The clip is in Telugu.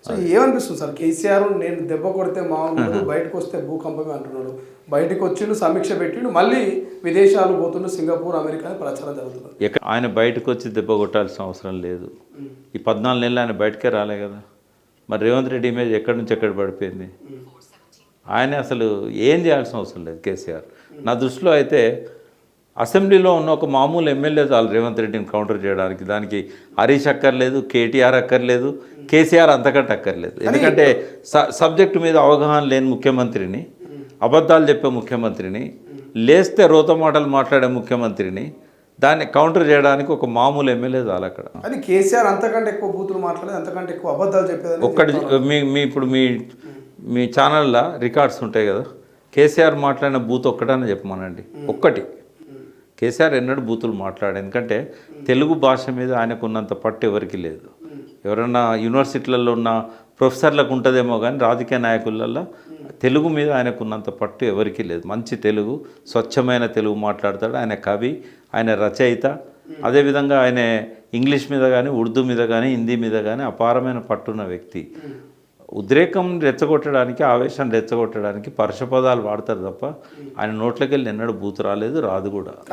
సో ఏమనిపిస్తుంది సార్, కేసీఆర్ నేను దెబ్బ కొడితే మామూలు బయటకు వస్తే భూకంపమే అంటున్నాడు, బయటకు వచ్చిండు సమీక్ష పెట్టిండు, మళ్ళీ విదేశాలు పోతుండు, సింగపూర్ అమెరికా అని ప్రచారం జరుగుతుంది. ఆయన బయటకు వచ్చి దెబ్బ కొట్టాల్సిన అవసరం లేదు. ఈ 14 నెలలు ఆయన బయటకే రాలే కదా. మరి రేవంత్ రెడ్డి ఇమేజ్ ఎక్కడి నుంచి ఎక్కడ పడిపోయింది. ఆయన అసలు ఏం చేయాల్సిన అవసరం లేదు కేసీఆర్. నా దృష్టిలో అయితే అసెంబ్లీలో ఉన్న ఒక మామూలు ఎమ్మెల్యే చాలు రేవంత్ రెడ్డిని కౌంటర్ చేయడానికి. దానికి హరీష్ అక్కర్లేదు, కేటీఆర్ అక్కర్లేదు, కేసీఆర్ అంతకంటే అక్కర్లేదు. ఎందుకంటే సబ్జెక్టు మీద అవగాహన లేని ముఖ్యమంత్రిని, అబద్ధాలు చెప్పే ముఖ్యమంత్రిని, లేస్తే రోత మాటలు మాట్లాడే ముఖ్యమంత్రిని దాన్ని కౌంటర్ చేయడానికి ఒక మామూలు ఎమ్మెల్యే చాలు అక్కడ. అని కేసీఆర్ అంతకంటే ఎక్కువ బూతులు మాట్లాడేది, అంతకంటే ఎక్కువ అబద్ధాలు చెప్పేది. ఒక్కటి ఇప్పుడు మీ ఛానల్లో రికార్డ్స్ ఉంటాయి కదా, కేసీఆర్ మాట్లాడిన బూత్ ఒక్కటనే చెప్పమనండి. ఒక్కటి కేసీఆర్ ఎన్నడూ బూతులు మాట్లాడాడు. ఎందుకంటే తెలుగు భాష మీద ఆయనకున్నంత పట్టు ఎవరికి లేదు. ఎవరన్నా యూనివర్సిటీలలో ఉన్న ప్రొఫెసర్లకు ఉంటుందేమో కానీ రాజకీయ నాయకులలో తెలుగు మీద ఆయనకున్నంత పట్టు ఎవరికీ లేదు. మంచి తెలుగు, స్వచ్ఛమైన తెలుగు మాట్లాడతాడు. ఆయన కవి, ఆయన రచయిత. అదేవిధంగా ఆయన ఇంగ్లీష్ మీద కానీ, ఉర్దూ మీద కానీ, హిందీ మీద కానీ అపారమైన పట్టున్న వ్యక్తి. ఉద్రేకం రెచ్చగొట్టడానికి, ఆవేశాన్ని రెచ్చగొట్టడానికి పరుష పదాలు వాడతారు తప్ప ఆయన నోట్లోకి వెళ్ళి ఎన్నడూ బూతు రాలేదు, రాదు కూడా.